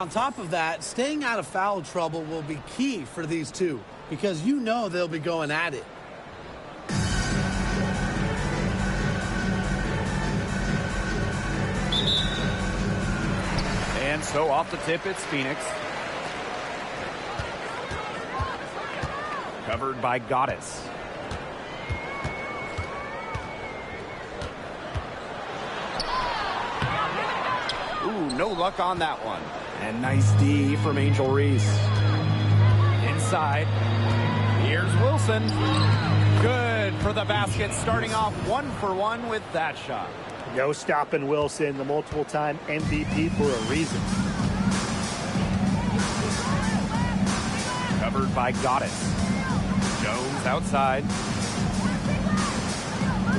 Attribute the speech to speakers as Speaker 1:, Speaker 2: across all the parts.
Speaker 1: On top of that, staying out of foul trouble will be key for these two because you know they'll be going at it.
Speaker 2: And so off the tip, it's Phoenix. Covered by Goddess. Ooh, no luck on that one. And nice D from Angel Reese. Inside. Here's Wilson. Good for the basket, starting off 1 for 1 with that shot.
Speaker 3: No stopping Wilson, the multiple-time MVP for a reason.
Speaker 2: Covered by Goddess. Jones outside.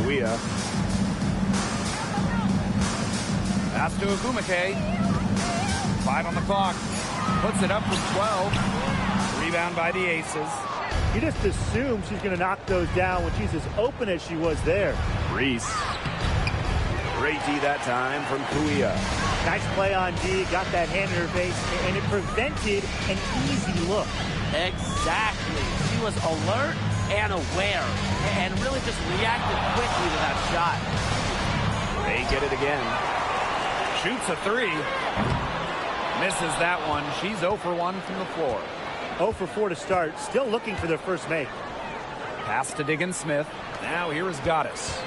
Speaker 2: Luia. Pass to Ogumake. 5 on the clock. Puts it up for 12. Rebound by the Aces.
Speaker 3: You just assume she's going to knock those down when she's as open as she was there.
Speaker 2: Reese. Great D that time from Kuia.
Speaker 3: Nice play on D. Got that hand in her face, and it prevented an easy look.
Speaker 4: Exactly. She was alert and aware and really just reacted quickly to that shot.
Speaker 2: They get it again. Shoots a 3. Misses that one. She's 0 for 1 from the floor.
Speaker 3: 0 for 4 to start. Still looking for their first make.
Speaker 2: Pass to Diggins Smith. Now here is Goddess.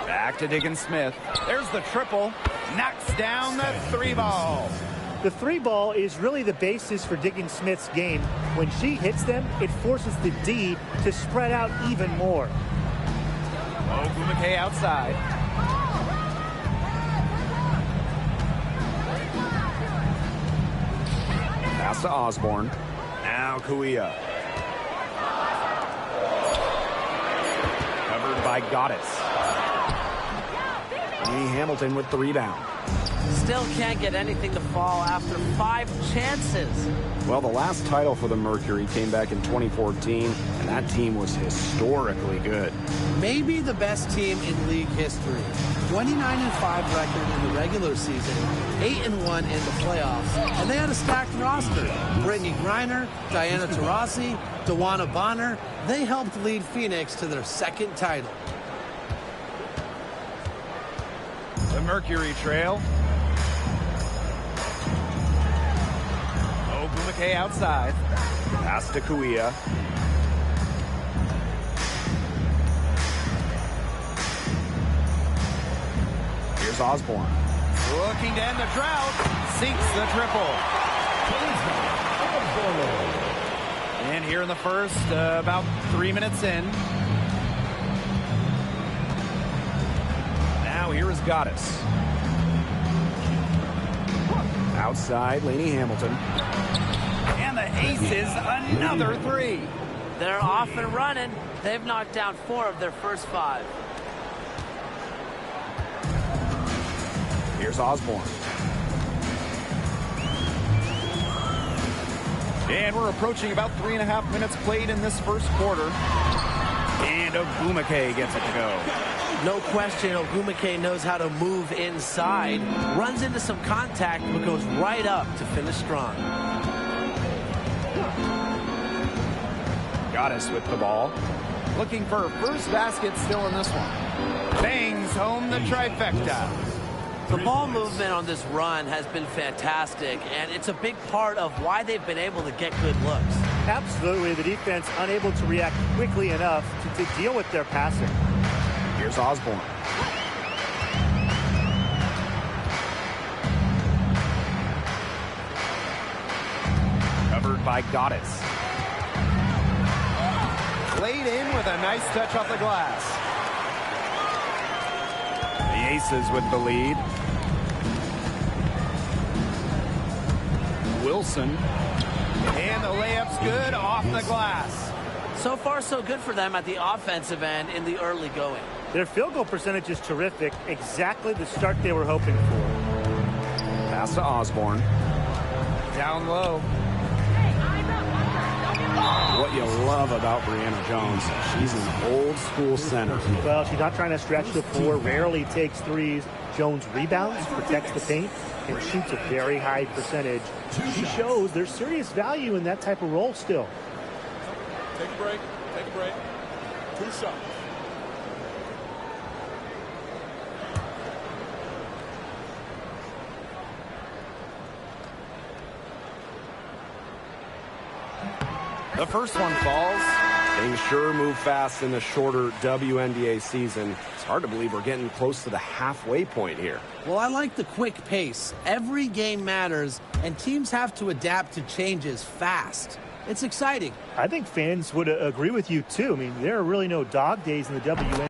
Speaker 2: Back to Diggins Smith. There's the triple. Knocks down the 3-ball.
Speaker 3: The 3-ball is really the basis for Diggins Smith's game. When she hits them, it forces the D to spread out even more.
Speaker 2: Ogumake outside. Pass to Osborne. Now Kuia. Covered by Goddess. Lee Hamilton with the rebound.
Speaker 4: Still can't get anything to fall after 5 chances.
Speaker 2: Well, the last title for the Mercury came back in 2014, and that team was historically good.
Speaker 1: Maybe the best team in league history. 29-5 record in the regular season, 8-1 in the playoffs, and they had a stacked roster. Brittany Griner, Diana Taurasi, Dawana Bonner, they helped lead Phoenix to their 2nd title.
Speaker 2: The Mercury trail. Ogumake outside. Pass to Kuia. Here's Osborne. Looking to end the drought. Sinks the triple. And here in the first, about 3 minutes in. Now here is Goddess. Outside, Lainey Hamilton. And the Aces, another 3.
Speaker 4: They're off and running. They've knocked down 4 of their first 5.
Speaker 2: Here's Osborne. And we're approaching about 3.5 minutes played in this first quarter. And Ogumake gets it to go.
Speaker 4: No question, Ogumake knows how to move inside. Runs into some contact, but goes right up to finish strong.
Speaker 2: Goddess with the ball. Looking for her first basket still in this one. Bangs home the trifecta.
Speaker 4: The ball movement on this run has been fantastic, and it's a big part of why they've been able to get good looks.
Speaker 3: Absolutely. The defense unable to react quickly enough to deal with their passing.
Speaker 2: Here's Osborne. Covered by Goddess. Played in with a nice touch off the glass. The Aces with the lead. Wilson. And the layup's good off the glass.
Speaker 4: So far, so good for them at the offensive end in the early going.
Speaker 3: Their field goal percentage is terrific. Exactly the start they were hoping for.
Speaker 2: Pass to Osborne. Down low. What you love about Brianna Jones, she's an old school center.
Speaker 3: Well, she's not trying to stretch the floor, rarely takes threes, Jones rebounds, protects the paint, and shoots a very high percentage. She shows there's serious value in that type of role still.
Speaker 5: Take a break. Take a break. 2 shots.
Speaker 2: The first one falls. Things sure move fast in the shorter WNBA season. It's hard to believe we're getting close to the halfway point here.
Speaker 1: Well, I like the quick pace. Every game matters, and teams have to adapt to changes fast. It's exciting.
Speaker 3: I think fans would agree with you, too. I mean, there are really no dog days in the WNBA.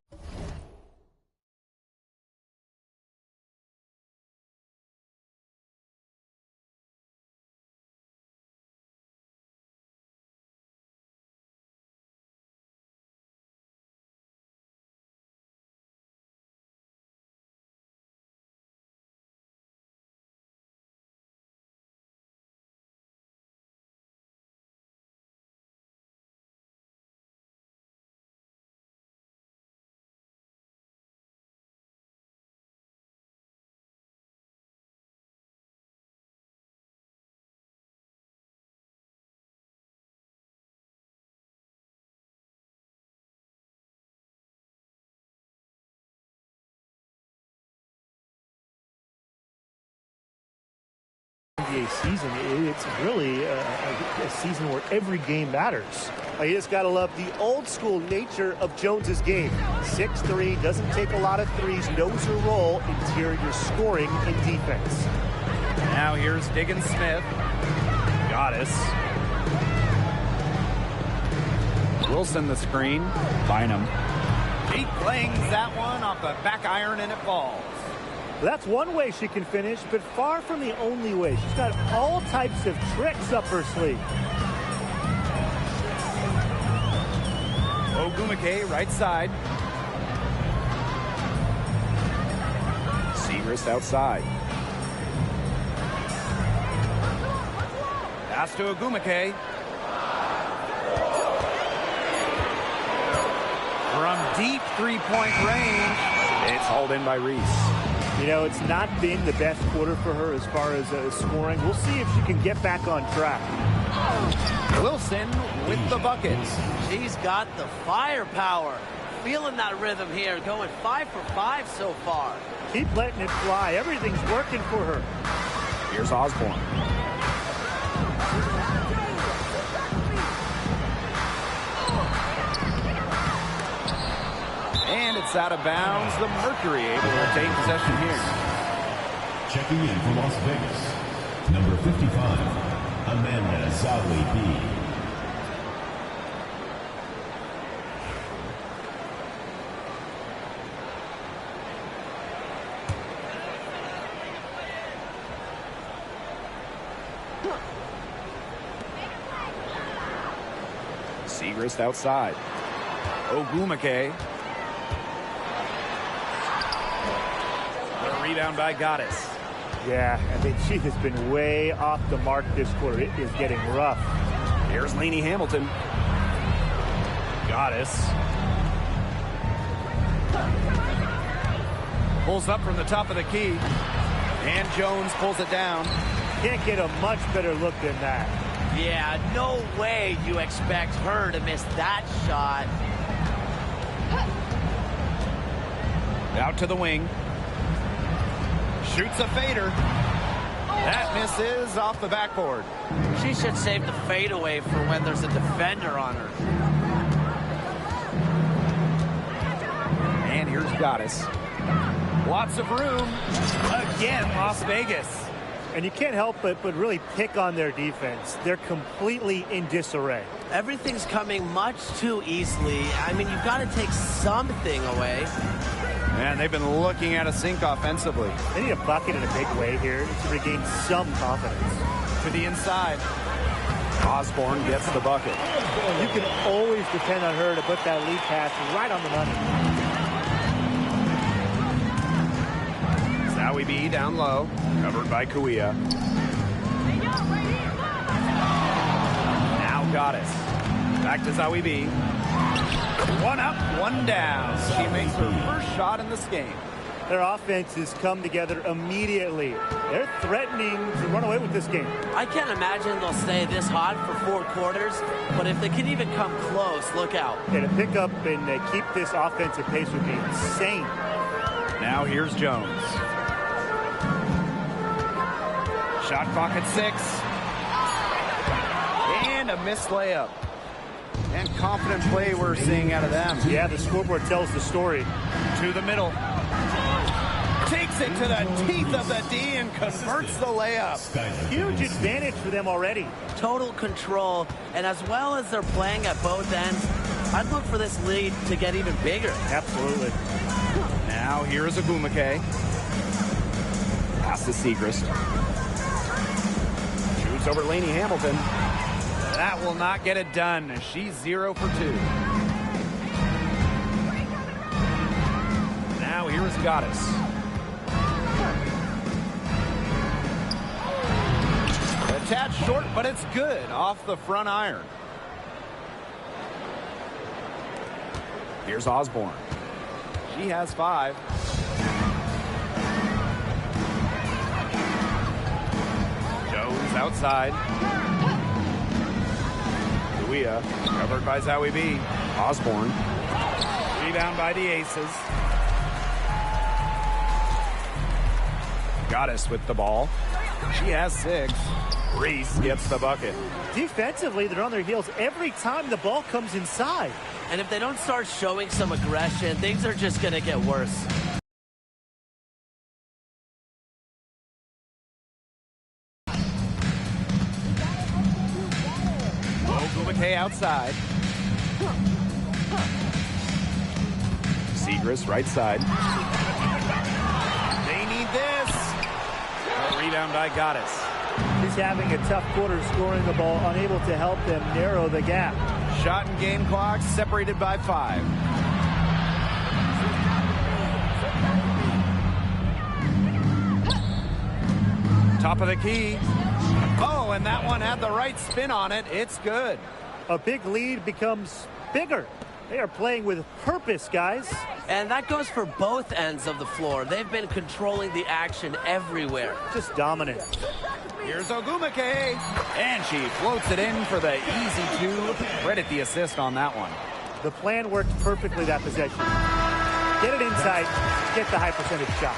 Speaker 3: Season, it's really a season where every game matters. You just got to love the old school nature of Jones's game. 6'3", doesn't take a lot of threes, knows her role, interior scoring and defense.
Speaker 2: Now here's Diggins Smith. Goddess. Wilson the screen. Bynum. He flings that one off the back iron and it falls.
Speaker 3: That's one way she can finish, but far from the only way. She's got all types of tricks up her sleeve.
Speaker 2: Ogumake, right side. Segrist outside. Pass to Ogumake. From deep three-point range, it's hauled in by Reese.
Speaker 3: You know, it's not been the best quarter for her as far as scoring. We'll see if she can get back on track.
Speaker 2: Wilson with the buckets.
Speaker 4: She's got the firepower. Feeling that rhythm here, going 5 for 5 so far.
Speaker 3: Keep letting it fly. Everything's working for her.
Speaker 2: Here's Osborne. And it's out of bounds. The Mercury able to retain possession here.
Speaker 6: Checking in for Las Vegas, number 55, Amanda Zawi B.
Speaker 2: Segrist outside. Ogumake. Rebound by Goddess.
Speaker 3: Yeah, I mean, she has been way off the mark this quarter. It is getting rough.
Speaker 2: Here's Lainey Hamilton. Goddess. Pulls up from the top of the key. And Jones pulls it down.
Speaker 3: Can't get a much better look than that.
Speaker 4: Yeah, no way you expect her to miss that shot.
Speaker 2: Out to the wing. Shoots a fader. That misses off the backboard.
Speaker 4: She should save the fadeaway for when there's a defender on her.
Speaker 2: And here's Goddess. Lots of room. Again, Las Vegas.
Speaker 3: And you can't help but really pick on their defense. They're completely in disarray.
Speaker 4: Everything's coming much too easily. I mean, you've got to take something away.
Speaker 2: Man, they've been looking at a sink offensively.
Speaker 3: They need a bucket in a big way here to regain some confidence.
Speaker 2: To the inside. Osborne gets the bucket.
Speaker 3: You can always depend on her to put that lead pass right on the money.
Speaker 2: Zawi B down low. Covered by Kuia. Now Goddess. Back to Zawi B. One up, one down. She makes her first shot in this game.
Speaker 3: Their offense has come together immediately. They're threatening to run away with this game.
Speaker 4: I can't imagine they'll stay this hot for 4 quarters, but if they can even come close, look out.
Speaker 3: Yeah, to pick up and keep this offensive pace would be insane.
Speaker 2: Now here's Jones. Shot clock at 6. And a missed layup. And confident play we're seeing out of them.
Speaker 3: Yeah, the scoreboard tells the story.
Speaker 2: To the middle. Takes it to the teeth of the D and converts the layup.
Speaker 3: Huge advantage for them already.
Speaker 4: Total control, and as well as they're playing at both ends, I'd look for this lead to get even bigger.
Speaker 3: Absolutely.
Speaker 2: Now here's Agumake. Pass to Segrist. Shoots over Lainey Hamilton. That will not get it done. She's 0 for 2. Now here's Goddess. A tad short, but it's good off the front iron. Here's Osborne. She has 5. Jones outside. Luia, covered by Zowie B. Osborne. Rebound by the Aces. Goddess with the ball. She has 6. Reese gets the bucket.
Speaker 3: Defensively, they're on their heels every time the ball comes inside.
Speaker 4: And if they don't start showing some aggression, things are just going to get worse.
Speaker 2: Ogumake outside. Segrist right side. They need this. A rebound by Goddess.
Speaker 3: He's having a tough quarter scoring the ball, unable to help them narrow the gap.
Speaker 2: Shot and game clock separated by 5. Top of the key. Oh, and that one had the right spin on it. It's good.
Speaker 3: A big lead becomes bigger. They are playing with purpose, guys.
Speaker 4: And that goes for both ends of the floor. They've been controlling the action everywhere.
Speaker 3: Just dominant.
Speaker 2: Here's Ogumake. And she floats it in for the easy 2. Credit the assist on that one.
Speaker 3: The plan worked perfectly that possession. Get it inside, get the high percentage shot.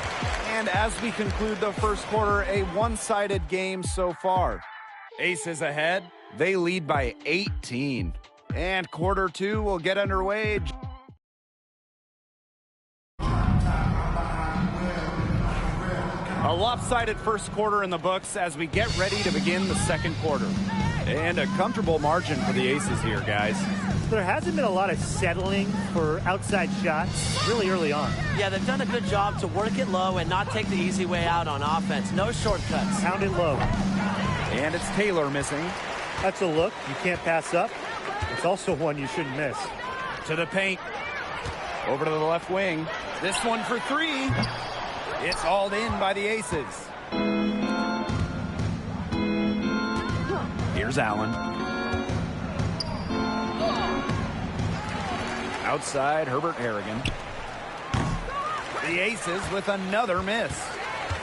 Speaker 2: And as we conclude the first quarter, a one-sided game so far. Aces ahead. They lead by 18. And quarter 2 will get underway. A lopsided first quarter in the books as we get ready to begin the second quarter. And a comfortable margin for the Aces here, guys.
Speaker 3: There hasn't been a lot of settling for outside shots really early on.
Speaker 4: Yeah, they've done a good job to work it low and not take the easy way out on offense. No shortcuts.
Speaker 3: Pound it low.
Speaker 2: And it's Taylor missing.
Speaker 3: That's a look you can't pass up. It's also one you shouldn't miss.
Speaker 2: To the paint. Over to the left wing. This one for 3. It's hauled in by the Aces. Here's Allen. Outside, Herbert Harrigan. The Aces with another miss.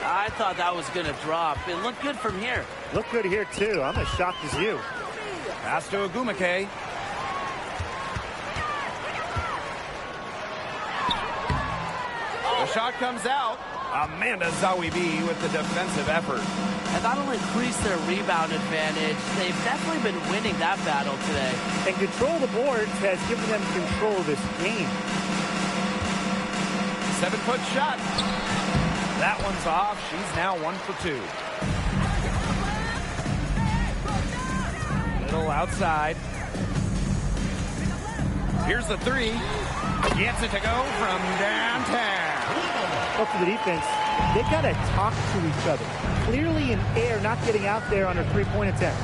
Speaker 4: I thought that was going to drop. It looked good from here.
Speaker 3: Looked good here, too. I'm as shocked as you.
Speaker 2: Pass to Agumake. The shot comes out. Amanda Zowie B with the defensive effort.
Speaker 4: And that'll increase their rebound advantage. They've definitely been winning that battle today.
Speaker 3: And control the boards has given them control of this game.
Speaker 2: 7-foot shot. That one's off. She's now 1 for 2. Little outside. Here's the 3. Gets it to go from downtown.
Speaker 3: Up to the defense, they got to talk to each other. Clearly in air, not getting out there on a three-point attempt.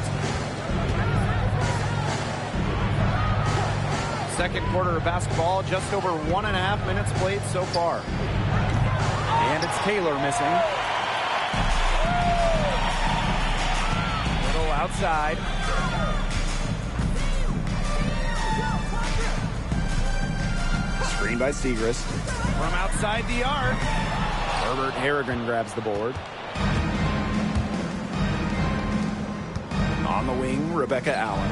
Speaker 2: Second quarter of basketball, just over 1.5 minutes played so far. And it's Taylor missing. Little outside. Screen by Segrist. From outside the arc. Herbert Harrigan grabs the board. On the wing, Rebecca Allen.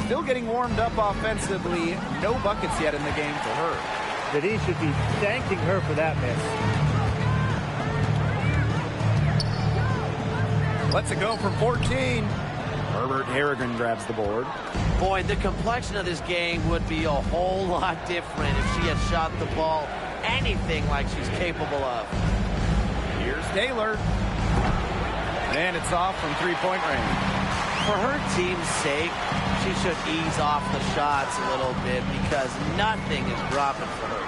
Speaker 2: Still getting warmed up offensively. No buckets yet in the game for her.
Speaker 3: That he should be thanking her for that miss.
Speaker 2: Lets it go from 14. Herbert Harrigan grabs the board.
Speaker 4: Boy, the complexion of this game would be a whole lot different if she had shot the ball anything like she's capable of.
Speaker 2: Here's Taylor. And it's off from three-point range.
Speaker 4: For her team's sake, she should ease off the shots a little bit because nothing is dropping for her.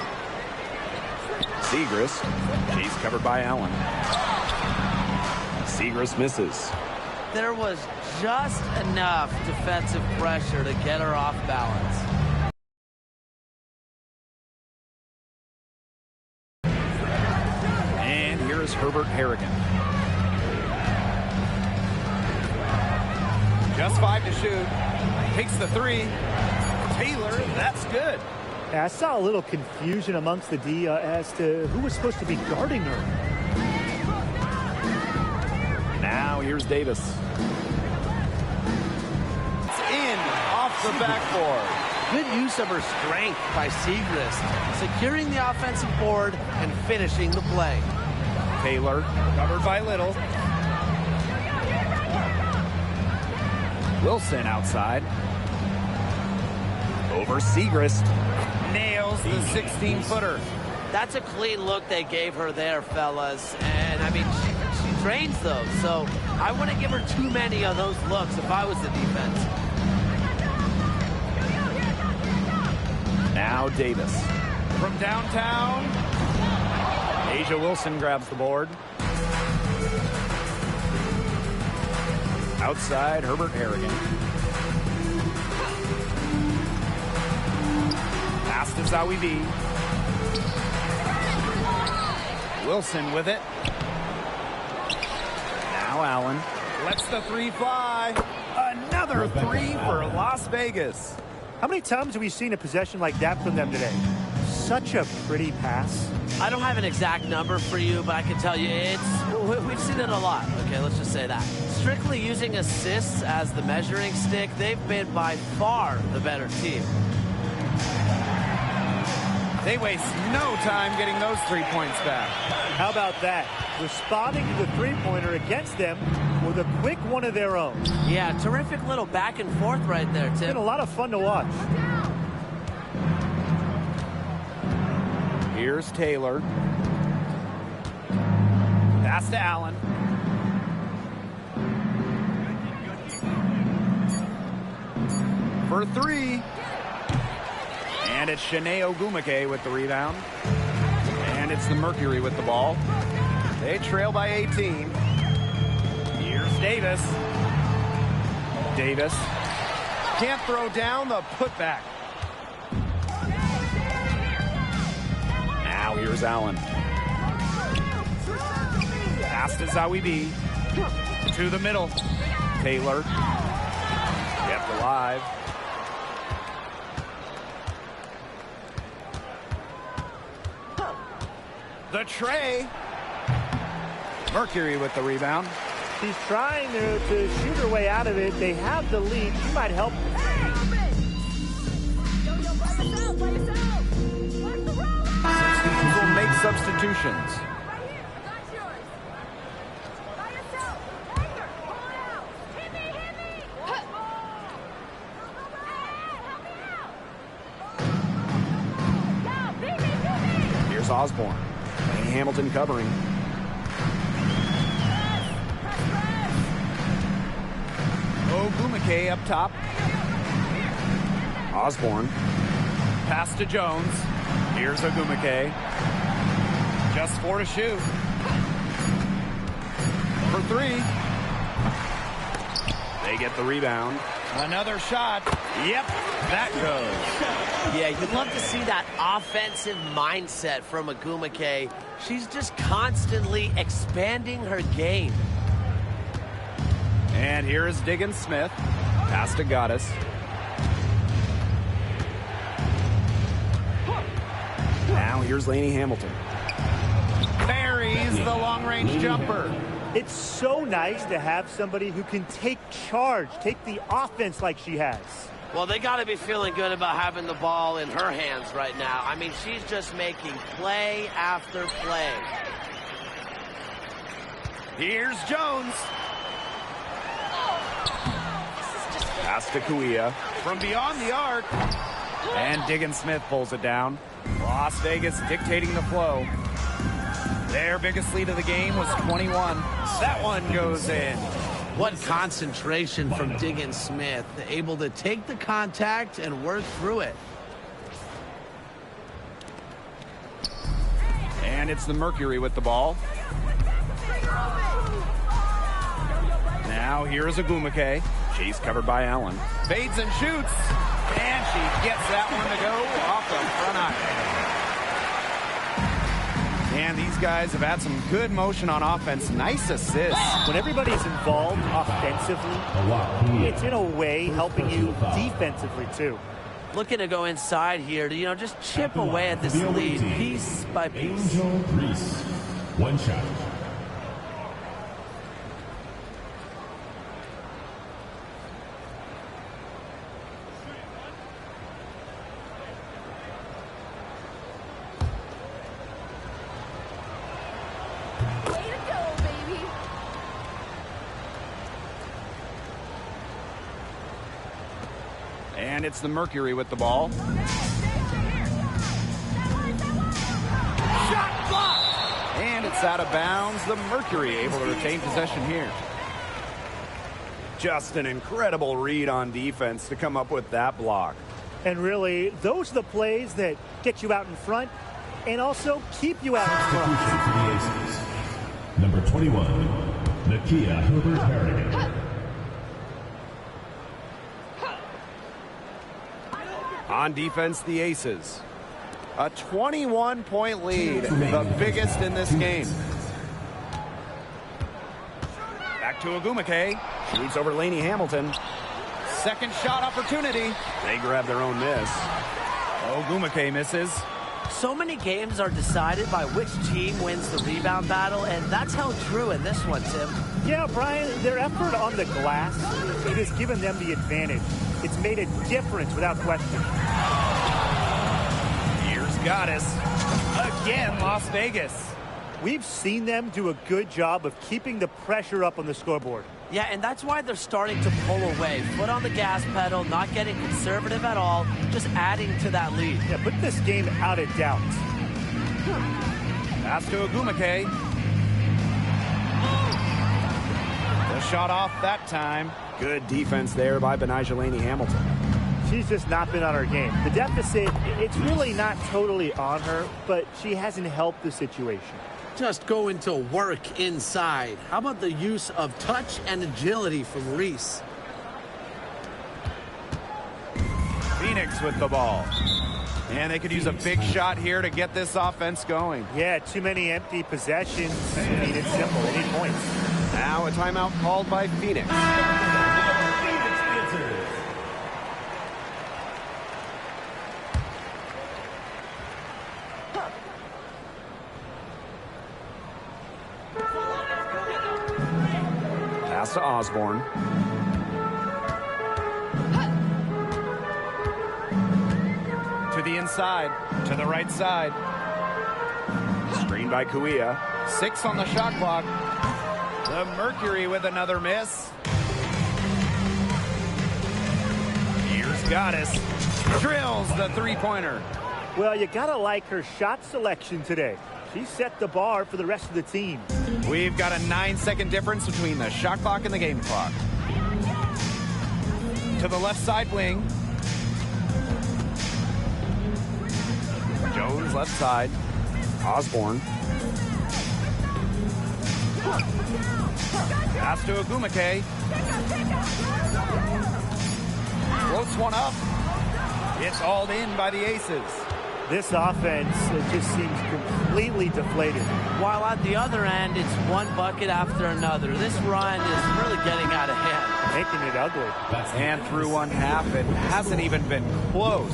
Speaker 2: Segrist. She's covered by Allen. Segrist misses.
Speaker 4: There was just enough defensive pressure to get her off balance.
Speaker 2: And here is Herbert Harrigan. Just 5 to shoot. Takes the three. Taylor, that's good.
Speaker 3: Yeah, I saw a little confusion amongst the D as to who was supposed to be guarding her.
Speaker 2: Now here's Davis. It's in off the backboard.
Speaker 4: Good use of her strength by Segrist, securing the offensive board and finishing the play.
Speaker 2: Taylor covered by Little. Wilson outside. Over Segrist. Nails the 16-footer.
Speaker 4: That's a clean look they gave her there, fellas. And, I mean, she trains those, so I wouldn't give her too many of those looks if I was the defense.
Speaker 2: Now Davis. From downtown, Asia Wilson grabs the board. Outside, Herbert Harrigan. Pass to Zawi B. Wilson with it. Now Allen. Lets the three fly. Another three for Las Vegas.
Speaker 3: How many times have we seen a possession like that from them today? Such a pretty pass.
Speaker 4: I don't have an exact number for you, but I can tell you we've seen it a lot. Okay, let's just say that. Strictly using assists as the measuring stick, they've been by far the better team.
Speaker 2: They waste no time getting those 3 points back.
Speaker 3: How about that? Responding to the three-pointer against them with a quick one of their own.
Speaker 4: Yeah, terrific little back and forth right there, Tim.
Speaker 3: Been a lot of fun to watch.
Speaker 2: Here's Taylor. Pass to Allen. For three. And it's Shanae Ogumake with the rebound. And it's the Mercury with the ball. They trail by 18. Here's Davis. Davis. Can't throw down the putback. Now here's Allen. Pass to Zawi B. To the middle. Taylor. Kept alive. The tray. Mercury with the rebound.
Speaker 3: She's trying to shoot her way out of it. They have the lead. She might help.
Speaker 2: Substitutions will make substitutions. Here's Osborne. Hamilton covering. Ogumake up top. Osborne. Pass to Jones. Here's Ogumake. Just 4 to shoot. For three. They get the rebound. Another shot. Yep, that goes.
Speaker 4: Yeah, you'd love to see that offensive mindset from Ogumake. She's just constantly expanding her game.
Speaker 2: And here is Diggins Smith. Pass to Goddess. Now here's Lainey Hamilton. Buries the long-range jumper.
Speaker 3: It's so nice to have somebody who can take charge, take the offense like she has.
Speaker 4: Well, they got to be feeling good about having the ball in her hands right now. I mean, she's just making play after play.
Speaker 2: Here's Jones. Pass to Kuia from beyond the arc. And Diggins-Smith pulls it down. Las Vegas dictating the flow. Their biggest lead of the game was 21. That one goes in.
Speaker 1: What concentration from Diggins-Smith, able to take the contact and work through it.
Speaker 2: And it's the Mercury with the ball. Now here's Agumake. She's covered by Allen. Fades and shoots. And she gets that one to go off the front iron. And these guys have had some good motion on offense. Nice assist.
Speaker 3: When everybody's involved offensively, it's in a way helping you defensively too.
Speaker 4: Looking to go inside here to, you know, just chip away at this lead piece by piece.
Speaker 6: Angel Reese. One shot.
Speaker 2: And it's the Mercury with the ball. Shot blocked! And it's out of bounds. The Mercury able to retain possession here. Just an incredible read on defense to come up with that block.
Speaker 3: And really, those are the plays that get you out in front and also keep you out in front.
Speaker 6: Number 21, Nakia Herbert-Harrigan.
Speaker 2: On defense, the Aces. A 21-point lead, the biggest in this game. Back to Agumake. Shoots over Lainey Hamilton. Second shot opportunity. They grab their own miss. Agumake misses.
Speaker 4: So many games are decided by which team wins the rebound battle, and that's held true in this one, Tim.
Speaker 3: Yeah, Brian, their effort on the glass, it has given them the advantage. It's made a difference without question.
Speaker 2: Here's Goddess. Again, Las Vegas.
Speaker 3: We've seen them do a good job of keeping the pressure up on the scoreboard.
Speaker 4: Yeah, and that's why they're starting to pull away. Foot on the gas pedal, not getting conservative at all, just adding to that lead.
Speaker 3: Yeah, put this game out of doubt.
Speaker 2: Pass to Agumake. The shot off that time. Good defense there by Benijah Lainey Hamilton.
Speaker 3: She's just not been on her game. The deficit, it's really not totally on her, but she hasn't helped the situation.
Speaker 1: Just going to work inside. How about the use of touch and agility from Reese?
Speaker 2: Phoenix with the ball. And they could use a big shot here to get this offense going.
Speaker 3: Yeah, too many empty possessions. I mean, it's simple. They need points.
Speaker 2: Now a timeout called by Phoenix. Pass to Osborne. To the inside, to the right side. Screen by Kuia. 6 on the shot clock. The Mercury with another miss. Here's Goddess. Drills the three-pointer.
Speaker 3: Well, you gotta like her shot selection today. She set the bar for the rest of the team.
Speaker 2: We've got a 9-second difference between the shot clock and the game clock. To the left side wing. Jones left side. Osborne. Pass to Agumake. Floats one up. It's hauled in by the Aces.
Speaker 3: This offense just seems completely deflated.
Speaker 4: While at the other end, it's one bucket after another. This run is really getting out of hand.
Speaker 3: Making it ugly.
Speaker 2: And through one half, it hasn't even been close.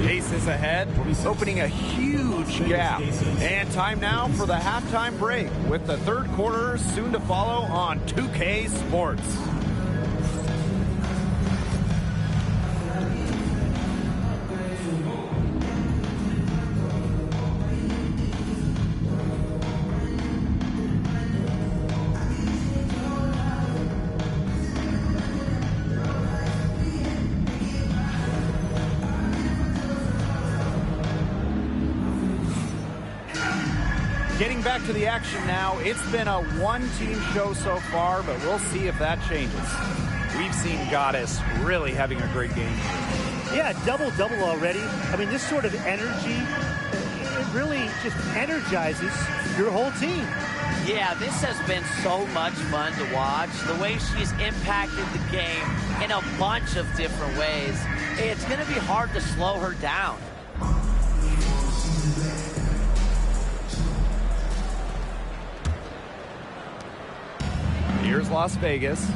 Speaker 2: Aces ahead, opening a huge gap. And time now for the halftime break, with the third quarter soon to follow on 2K Sports. Getting back to the action now, it's been a one-team show so far, but we'll see if that changes. We've seen Goddess really having a great game.
Speaker 3: Yeah, double-double already. I mean, this sort of energy, it really just energizes your whole team.
Speaker 4: Yeah, this has been so much fun to watch. The way she's impacted the game in a bunch of different ways. It's going to be hard to slow her down.
Speaker 2: Here's Las Vegas.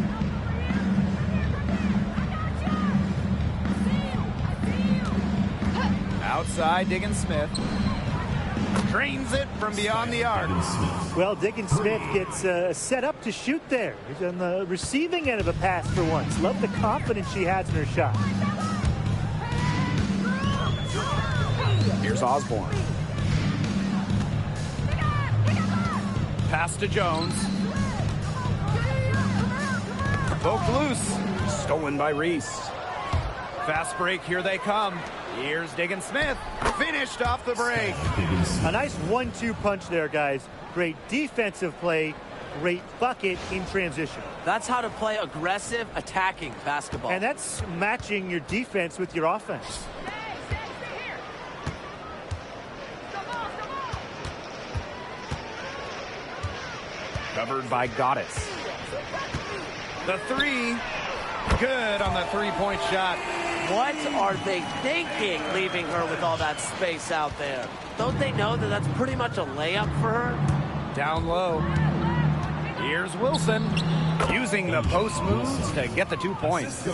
Speaker 2: Outside, Diggins-Smith. Drains it from beyond the arc.
Speaker 3: Well, Diggins-Smith gets set up to shoot there. He's on the receiving end of a pass for once. Love the confidence she has in her shot.
Speaker 2: Here's Osborne. Pass to Jones. Poked loose. Stolen by Reese. Fast break, here they come. Here's Diggins-Smith. Finished off the break.
Speaker 3: A nice 1-2 punch there, guys. Great defensive play. Great bucket in transition.
Speaker 4: That's how to play aggressive, attacking basketball.
Speaker 3: And that's matching your defense with your offense.
Speaker 2: Covered by Goddess. The three. Good on the three-point shot.
Speaker 4: What are they thinking, leaving her with all that space out there? Don't they know that that's pretty much a layup for her?
Speaker 2: Down low. Here's Wilson, using the post moves to get the 2 points.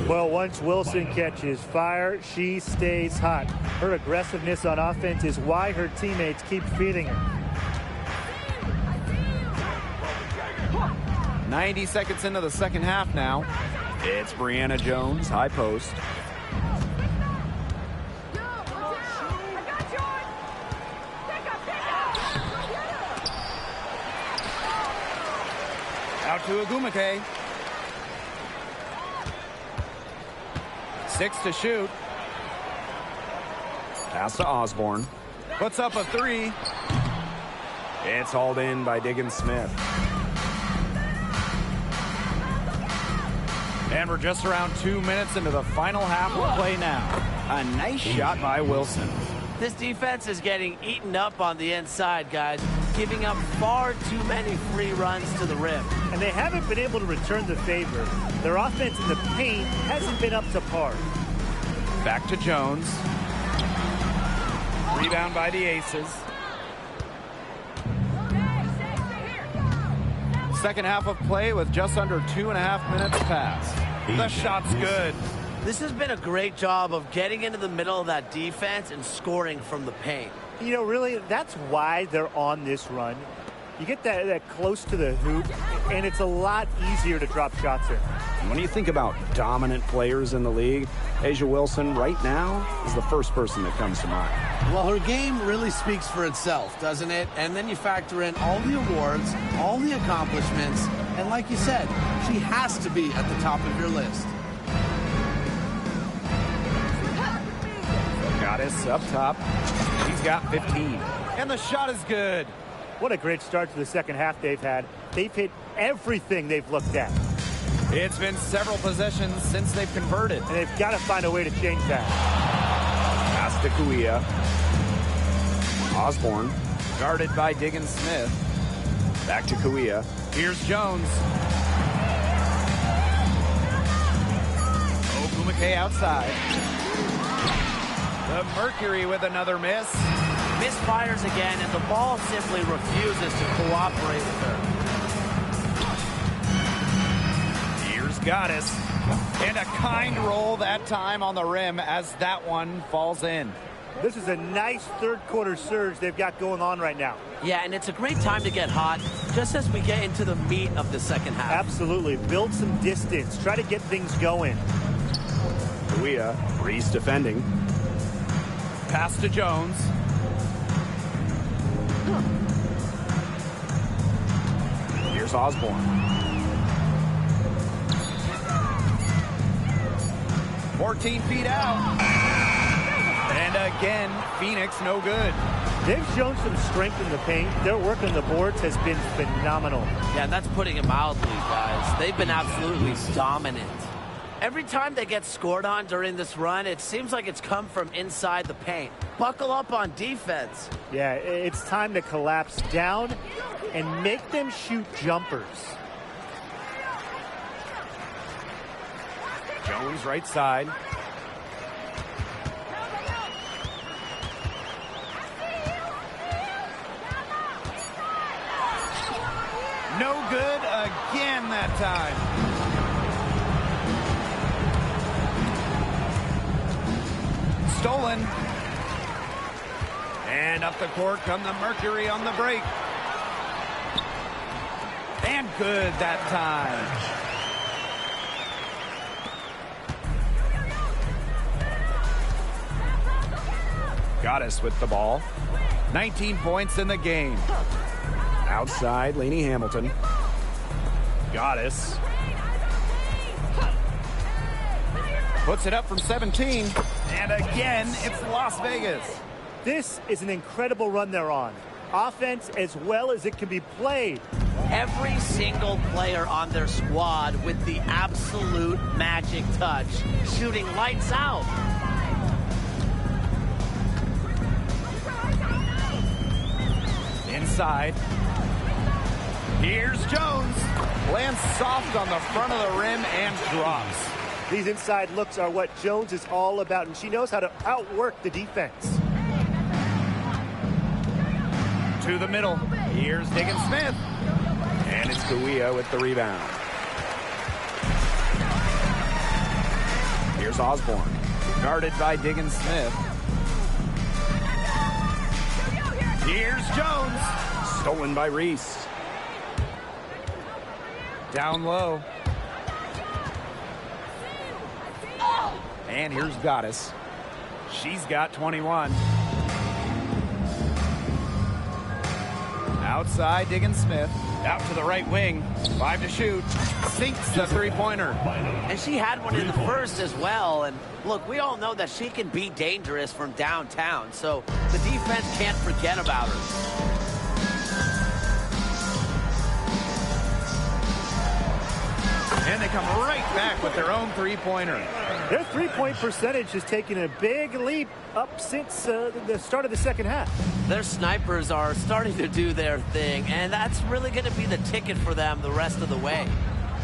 Speaker 3: Well, once Wilson catches fire, she stays hot. Her aggressiveness on offense is why her teammates keep feeding her.
Speaker 2: 90 seconds into the second half now. It's Brianna Jones, high post. Out to Agumake. 6 to shoot. Pass to Osborne. Puts up a three. It's hauled in by Diggins-Smith. And we're just around 2 minutes into the final half of play now. A nice shot by Wilson.
Speaker 4: This defense is getting eaten up on the inside, guys, giving up far too many free runs to the rim.
Speaker 3: And they haven't been able to return the favor. Their offense in the paint hasn't been up to par.
Speaker 2: Back to Jones. Rebound by the Aces. Second half of play with just under 2.5 minutes passed. The shot's good.
Speaker 4: This has been a great job of getting into the middle of that defense and scoring from the paint.
Speaker 3: You know, really, that's why they're on this run. You get that close to the hoop, and it's a lot easier to drop shots in.
Speaker 2: When you think about dominant players in the league, A'ja Wilson right now is the first person that comes to mind.
Speaker 1: Well, her game really speaks for itself, doesn't it? And then you factor in all the awards, all the accomplishments, and like you said, she has to be at the top of your list.
Speaker 2: Goddess up top. She's got 15. And the shot is good.
Speaker 3: What a great start to the second half they've had. They've hit everything they've looked at.
Speaker 2: It's been several possessions since they've converted.
Speaker 3: And they've got to find a way to change that.
Speaker 2: Pass to Kuia. Osborne, guarded by Diggins-Smith. Back to Kuia. Here's Jones. Ogumake outside. The Mercury with another miss.
Speaker 4: Misfires again, and the ball simply refuses to cooperate with her.
Speaker 2: Here's Goddess. And a kind roll that time on the rim as that one falls in.
Speaker 3: This is a nice third-quarter surge they've got going on right now.
Speaker 4: Yeah, and it's a great time to get hot, just as we get into the meat of the second half.
Speaker 3: Absolutely. Build some distance. Try to get things going.
Speaker 2: Reese defending. Pass to Jones. Here's Osborne. 14 feet out. And again, Phoenix no good.
Speaker 3: They've shown some strength in the paint. Their work on the boards has been phenomenal.
Speaker 4: Yeah, and that's putting it mildly, guys. They've been absolutely dominant. Every time they get scored on during this run, it seems like it's come from inside the paint. Buckle up on defense.
Speaker 3: Yeah, it's time to collapse down and make them shoot jumpers.
Speaker 2: Jones right side. No good again that time. Stolen. And up the court come the Mercury on the break. And good that time. Goddess with the ball. 19 points in the game. Outside, Lainey Hamilton. Goddess. Puts it up from 17. And again, it's Las Vegas.
Speaker 3: This is an incredible run they're on. Offense as well as it can be played.
Speaker 4: Every single player on their squad with the absolute magic touch, shooting lights out.
Speaker 2: Inside. Here's Jones. Lands soft on the front of the rim and drops.
Speaker 3: These inside looks are what Jones is all about, and she knows how to outwork the defense.
Speaker 2: To the middle. Here's Diggins-Smith. And it's Kawia with the rebound. Here's Osborne. Guarded by Diggins-Smith. Here's Jones. Stolen by Reese. Down low. And here's Goddess. She's got 21. Outside, Diggins-Smith. Out to the right wing. 5 to shoot. Sinks the three-pointer.
Speaker 4: And she had one in the first as well. And look, we all know that she can be dangerous from downtown. So the defense can't forget about her.
Speaker 2: And they come right back with their own three-pointer.
Speaker 3: Their three-point percentage has taken a big leap up since the start of the second half.
Speaker 4: Their snipers are starting to do their thing, and that's really going to be the ticket for them the rest of the way.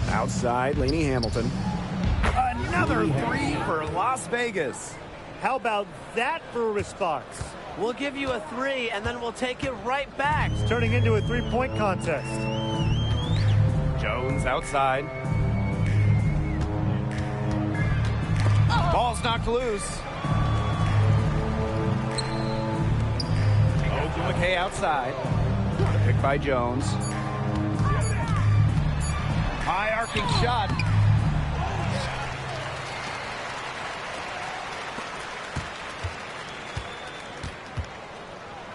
Speaker 2: Outside, Lainey Hamilton. Another three for Las Vegas.
Speaker 3: How about that for a response?
Speaker 4: We'll give you a 3, and then we'll take it right back.
Speaker 3: It's turning into a three-point contest.
Speaker 2: Jones outside. Ball's knocked loose. McKay outside. Picked by Jones. High arcing shot.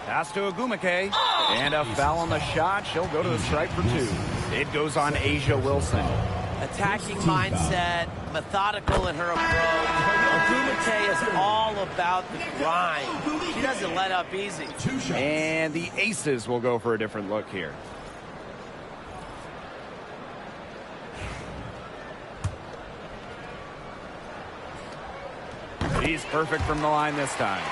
Speaker 2: Pass to Agumake. And a foul on the shot. She'll go to the stripe for 2. It goes on Asia Wilson.
Speaker 4: Attacking mindset, methodical in her approach. Agumake is all about the grind. She doesn't let up easy.
Speaker 2: And the Aces will go for a different look here. He's perfect from the line this time.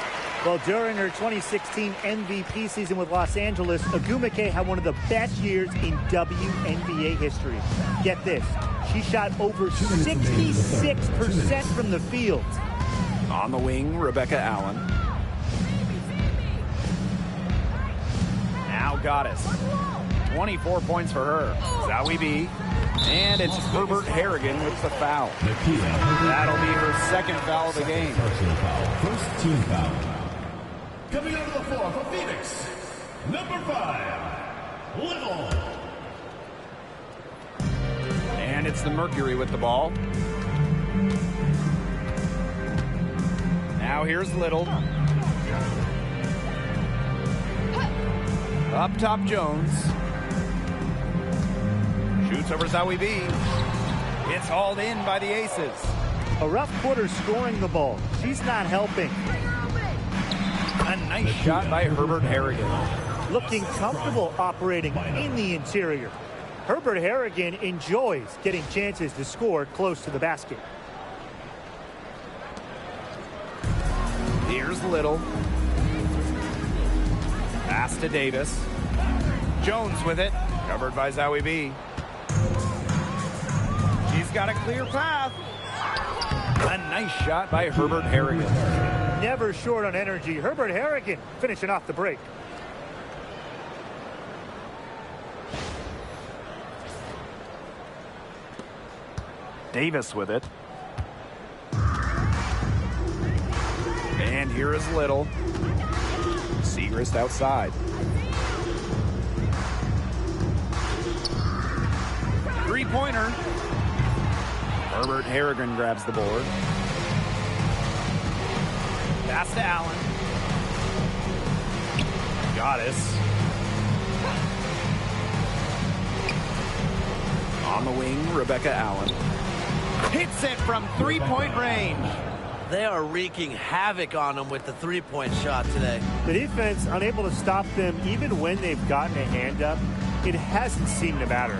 Speaker 3: Well, during her 2016 MVP season with Los Angeles, Agumake had one of the best years in WNBA history. Get this, she shot over 66% from the field.
Speaker 2: On the wing, Rebecca Allen. Now Goddess. 24 points for her. Zowie B. And it's Herbert Harrigan with the foul. That'll be her second foul of the game.
Speaker 6: Personal foul. First team foul. Coming onto the floor for Phoenix, number 5, Little.
Speaker 2: And it's the Mercury with the ball. Now here's Little. Up top, Jones. Shoots over Zowie B. It's hauled in by the Aces.
Speaker 3: A rough quarter scoring the ball. She's not helping.
Speaker 2: A nice shot by Herbert Harrigan.
Speaker 3: Looking comfortable operating in the interior. Herbert Harrigan enjoys getting chances to score close to the basket.
Speaker 2: Here's Little. Pass to Davis. Jones with it. Covered by Zowie B. She's got a clear path. A nice shot by Herbert Harrigan.
Speaker 3: Never short on energy. Herbert Harrigan finishing off the break.
Speaker 2: Davis with it. And here is Little. Segrist outside. Three-pointer. Herbert Harrigan grabs the board. Pass to Allen. Goddess. On the wing, Rebecca Allen. Hits it from three-point range.
Speaker 4: They are wreaking havoc on them with the three-point shot today.
Speaker 3: The defense unable to stop them even when they've gotten a hand up. It hasn't seemed to matter.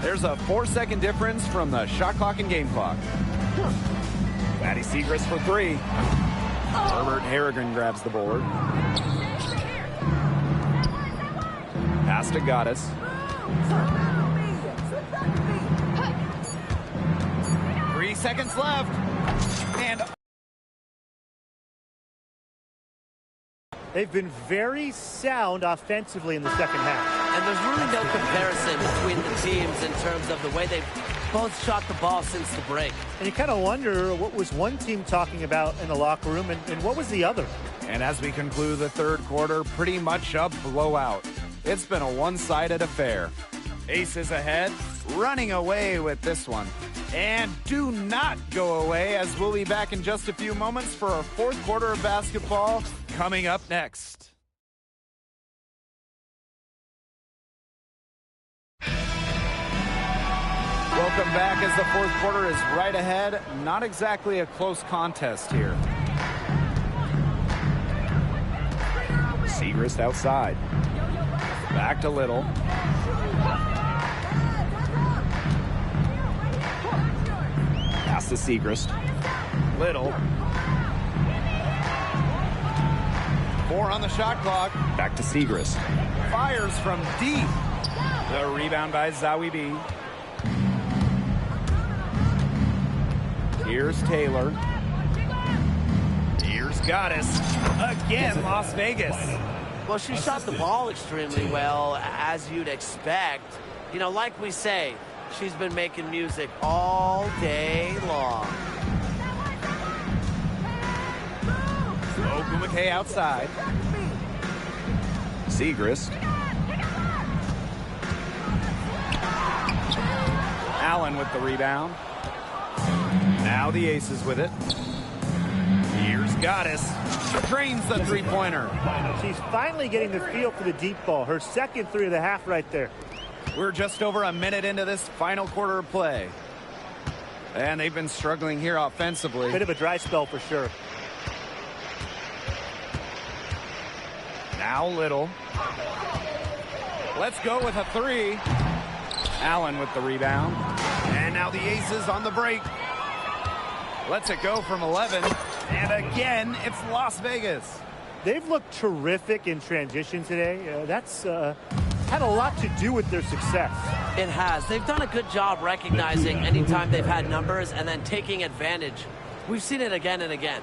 Speaker 2: There's a 4-second difference from the shot clock and game clock. Maddie Segrist for three. Herbert Harrigan grabs the board. Pass to Goddess. Three seconds left. And
Speaker 3: they've been very sound offensively in the second half.
Speaker 4: And there's really no comparison between the teams in terms of the way they've both shot the ball since the break.
Speaker 3: And you kind of wonder what was one team talking about in the locker room and what was the other.
Speaker 2: And as we conclude the third quarter, pretty much a blowout. It's been a one-sided affair. Aces ahead, running away with this one. And do not go away, as we'll be back in just a few moments for our fourth quarter of basketball coming up next. Welcome back as the fourth quarter is right ahead. Not exactly a close contest here. Segrist outside. Back to Little. Pass to Segrist. Little. 4 on the shot clock. Back to Segrist. Fires from deep. The rebound by Zowie B. Here's Taylor. Here's Goddess. Again, Las Vegas.
Speaker 4: Well, she shot the ball extremely well, as you'd expect. You know, like we say, she's been making music all day long.
Speaker 2: Oku McKay outside. Segrist. Allen with the rebound. Now the Aces with it. Here's Goddess. Drains the three-pointer.
Speaker 3: She's finally getting the feel for the deep ball. Her second three of the half right there.
Speaker 2: We're just over a minute into this final quarter of play. And they've been struggling here offensively.
Speaker 3: Bit of a dry spell for sure.
Speaker 2: Now Little. Let's go with a three. Allen with the rebound. And now the Aces on the break. Lets it go from 11. And again, it's Las Vegas.
Speaker 3: They've looked terrific in transition today. That's had a lot to do with their success.
Speaker 4: It has. They've done a good job recognizing anytime they've had numbers and then taking advantage We've seen it again and again.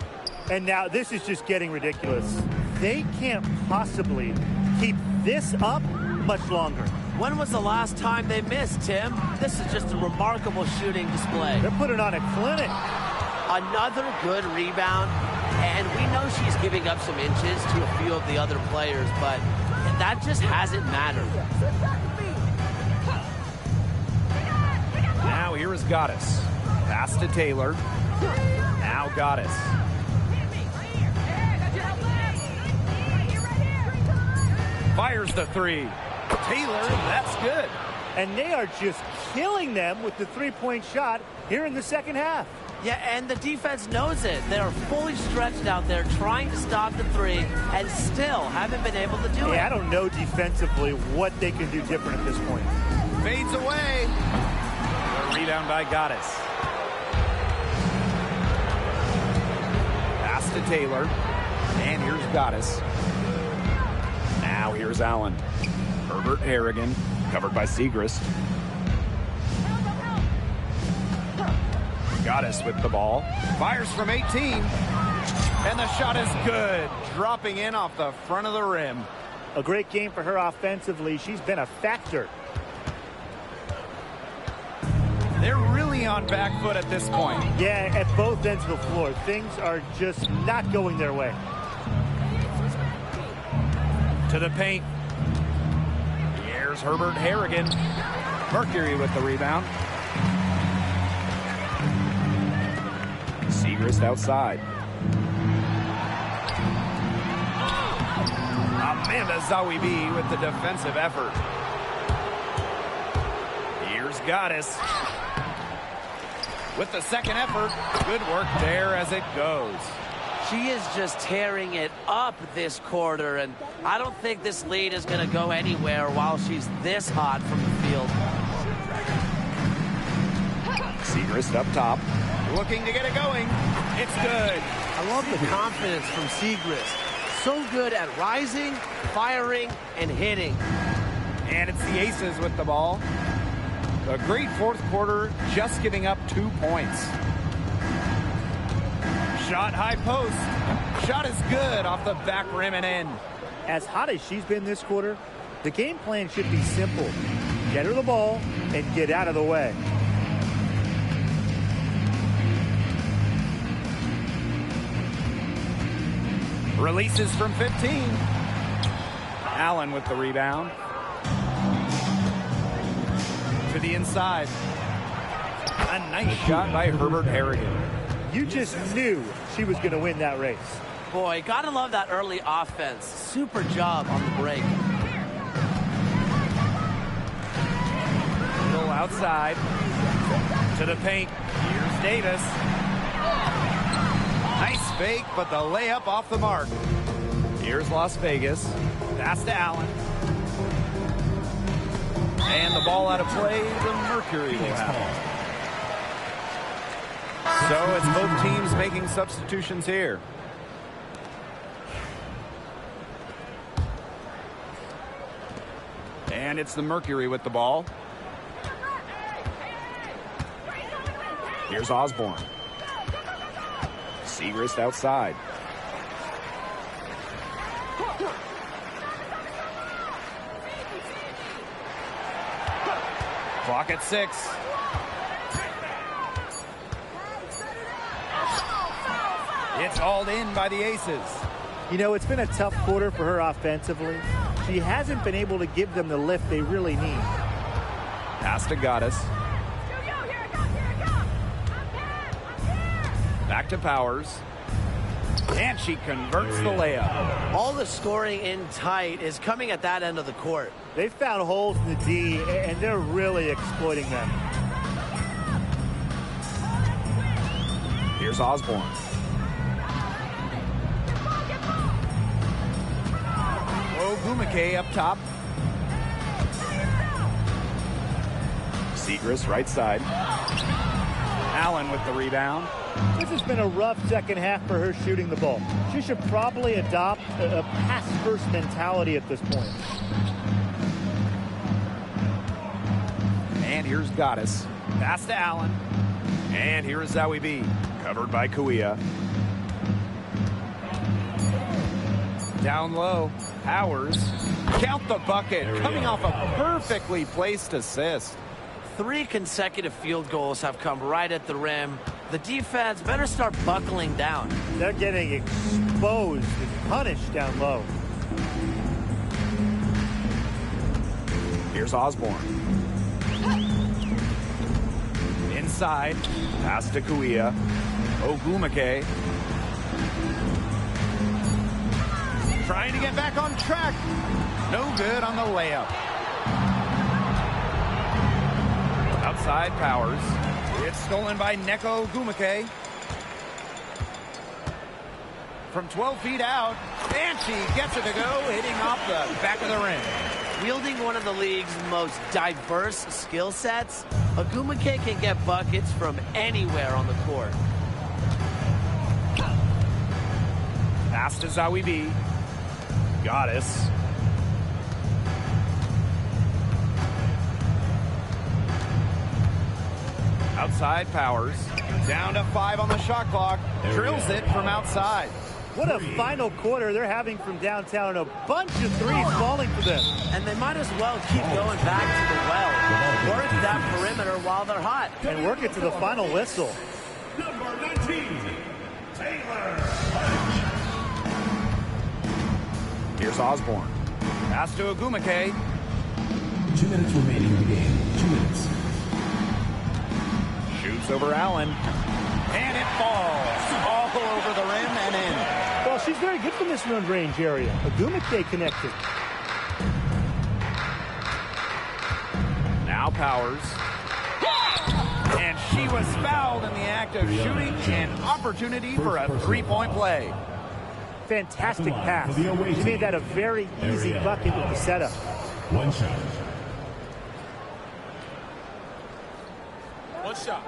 Speaker 3: And now this is just getting ridiculous. They can't possibly keep this up much longer.
Speaker 4: When was the last time they missed, Tim? This is just a remarkable shooting display.
Speaker 3: They're putting on a clinic.
Speaker 4: Another good rebound, and we know she's giving up some inches to a few of the other players, but that just hasn't mattered.
Speaker 2: Now here is Goddess. Pass to Taylor. Now Goddess. Fires the three. Taylor, that's good.
Speaker 3: And they are just killing them with the three-point shot here in the second half.
Speaker 4: Yeah, and the defense knows it. They're fully stretched out there trying to stop the three and still haven't been able to do it.
Speaker 3: I don't know defensively what they can do different at this point.
Speaker 2: Fades away. The rebound by Goddess. Pass to Taylor. And here's Goddess. Now here's Allen. Herbert Harrigan, covered by Segrist. Goddess with the ball. Fires from 18. And the shot is good. Dropping in off the front of the rim.
Speaker 3: A great game for her offensively. She's been a factor.
Speaker 2: They're really on back foot at this point.
Speaker 3: Yeah, at both ends of the floor. Things are just not going their way.
Speaker 2: To the paint. Here's Herbert Harrigan. Mercury with the rebound. Segrist outside. Amanda Zawibi with the defensive effort. Here's Goddess. With the second effort. Good work there as it goes.
Speaker 4: She is just tearing it up this quarter, and I don't think this lead is going to go anywhere while she's this hot from the field.
Speaker 2: Segrist up top. Looking to get it going. It's good.
Speaker 1: I love the confidence from Segrist. So good at rising, firing, and hitting.
Speaker 2: And it's the Aces with the ball. A great fourth quarter, just giving up 2 points. Shot high post. Shot is good off the back rim and in.
Speaker 3: As hot as she's been this quarter, the game plan should be simple. Get her the ball and get out of the way.
Speaker 2: Releases from 15. Allen with the rebound. To the inside. A nice shot by Herbert Harrigan.
Speaker 3: You just knew she was going to win that race.
Speaker 4: Boy, gotta love that early offense. Super job on the break.
Speaker 2: Little outside. To the paint. Here's Davis. Nice fake, but the layup off the mark. Here's Las Vegas. Pass to Allen. And the ball out of play. The Mercury will have it. So it's both teams making substitutions here. And it's the Mercury with the ball. Here's Osborne. Segrist outside. Clock at 6. It's hauled in by the Aces.
Speaker 3: You know, it's been a tough quarter for her offensively. She hasn't been able to give them the lift they really need.
Speaker 2: Pass to Goddess. Back to Powers. And she converts the layup.
Speaker 4: All the scoring in tight is coming at that end of the court.
Speaker 3: They found holes in the D, and they're really exploiting them.
Speaker 2: Here's Osborne. Ogumake up top. Segrist right side. Allen with the rebound.
Speaker 3: This has been a rough second half for her shooting the ball. She should probably adopt a pass-first mentality at this point. And
Speaker 2: here's Goddess. Pass to Allen. And here is Zawibi. Covered by Kuia. Down low, Powers. Count the bucket, coming off a perfectly placed assist.
Speaker 4: 3 consecutive field goals have come right at the rim. The defense better start buckling down.
Speaker 3: They're getting exposed and punished down low.
Speaker 2: Here's Osborne. Inside, pass to Kuia. Ogumake. Trying to get back on track. No good on the layup. Outside Powers. It's stolen by Neko Ogumake. From 12 feet out, and she gets it to go, hitting off the back of the rim.
Speaker 4: Wielding one of the league's most diverse skill sets, Ogumake can get buckets from anywhere on the court.
Speaker 2: Pass to Zawibi. Goddess. Outside Powers. Down to 5 on the shot clock. Drills it from outside.
Speaker 3: What a final quarter they're having from downtown. A bunch of threes falling for them.
Speaker 4: And they might as well keep going back to the well. Work that perimeter while they're hot.
Speaker 3: And work it to the final whistle.
Speaker 6: Number 19, Taylor.
Speaker 2: Here's Osborne. Pass to Ogumake.
Speaker 6: 2 minutes remaining in the game. 2 minutes.
Speaker 2: Shoots over Allen. And it falls all over the rim and in.
Speaker 3: Well, she's very good from this mid-range area. Ogumake connected.
Speaker 2: Now Powers. And she was fouled in the act of shooting. An opportunity for a three-point play.
Speaker 3: Fantastic pass. She made that a very easy bucket with the setup.
Speaker 6: 1 shot.
Speaker 5: One shot.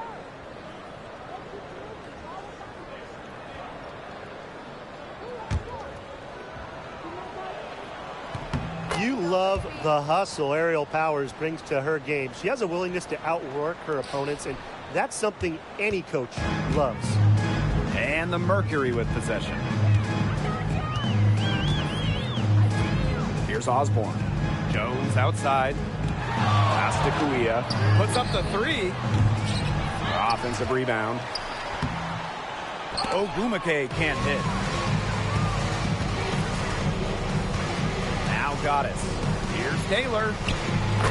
Speaker 3: You love the hustle Aerial Powers brings to her game. She has a willingness to outwork her opponents, and that's something any coach loves.
Speaker 2: And the Mercury with possession. Here's Osborne. Jones outside. Pass to Kuia. Puts up the 3. Offensive rebound. Ogumake can't hit. Now Goddess. Here's Taylor.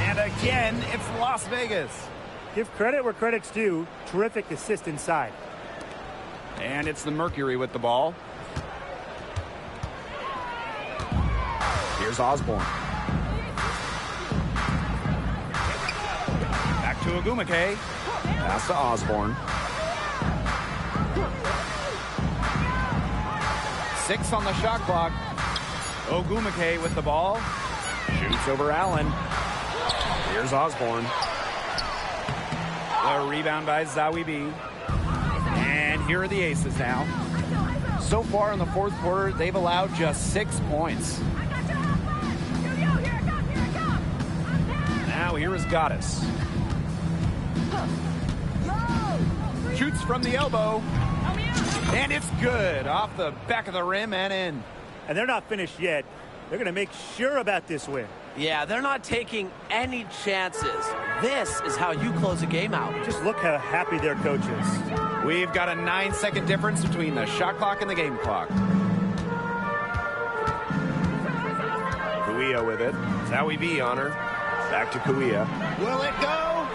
Speaker 2: And again, it's Las Vegas.
Speaker 3: Give credit where credit's due. Terrific assist inside.
Speaker 2: And it's the Mercury with the ball. Here's Osborne. Back to Ogumake. Pass to Osborne. 6 on the shot clock. Ogumake with the ball. Shoots over Allen. Here's Osborne. The rebound by Zawibi. And here are the Aces now. So far in the fourth quarter, they've allowed just 6 points. Now here is Goddess. Shoots from the elbow. And it's good. Off the back of the rim and in.
Speaker 3: And they're not finished yet. They're going to make sure about this win.
Speaker 4: Yeah, they're not taking any chances. This is how you close a game out.
Speaker 3: Just look how happy their coach is.
Speaker 2: We've got a 9-second difference between the shot clock and the game clock. Kuia with it. Zawibi on her. Back to Kuia. Will it go?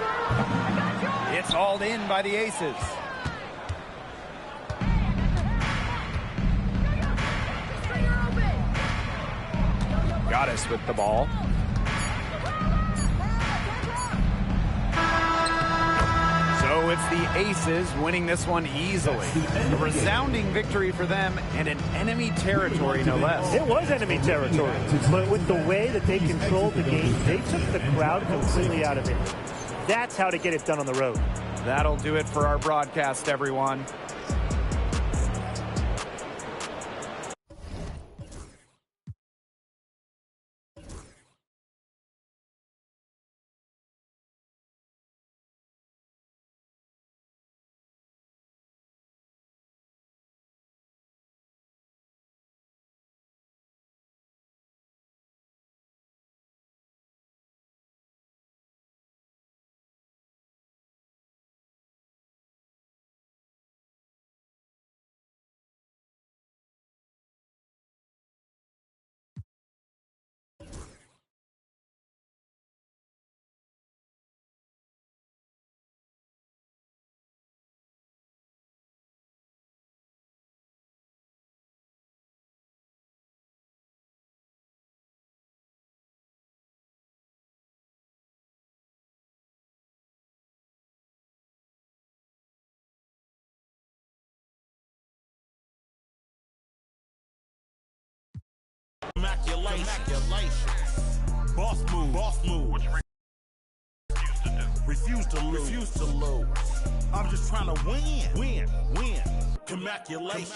Speaker 2: It's hauled in by the Aces. Goddess with the ball. So it's the Aces winning this one easily. A resounding victory for them and an enemy territory, no less.
Speaker 3: It was enemy territory, but with the way that they controlled the game, they took the crowd completely out of it. That's how to get it done on the road.
Speaker 2: That'll do it for our broadcast, everyone.
Speaker 6: Congratulations. Boss move. Refuse to lose. I'm just trying to win. Congratulations.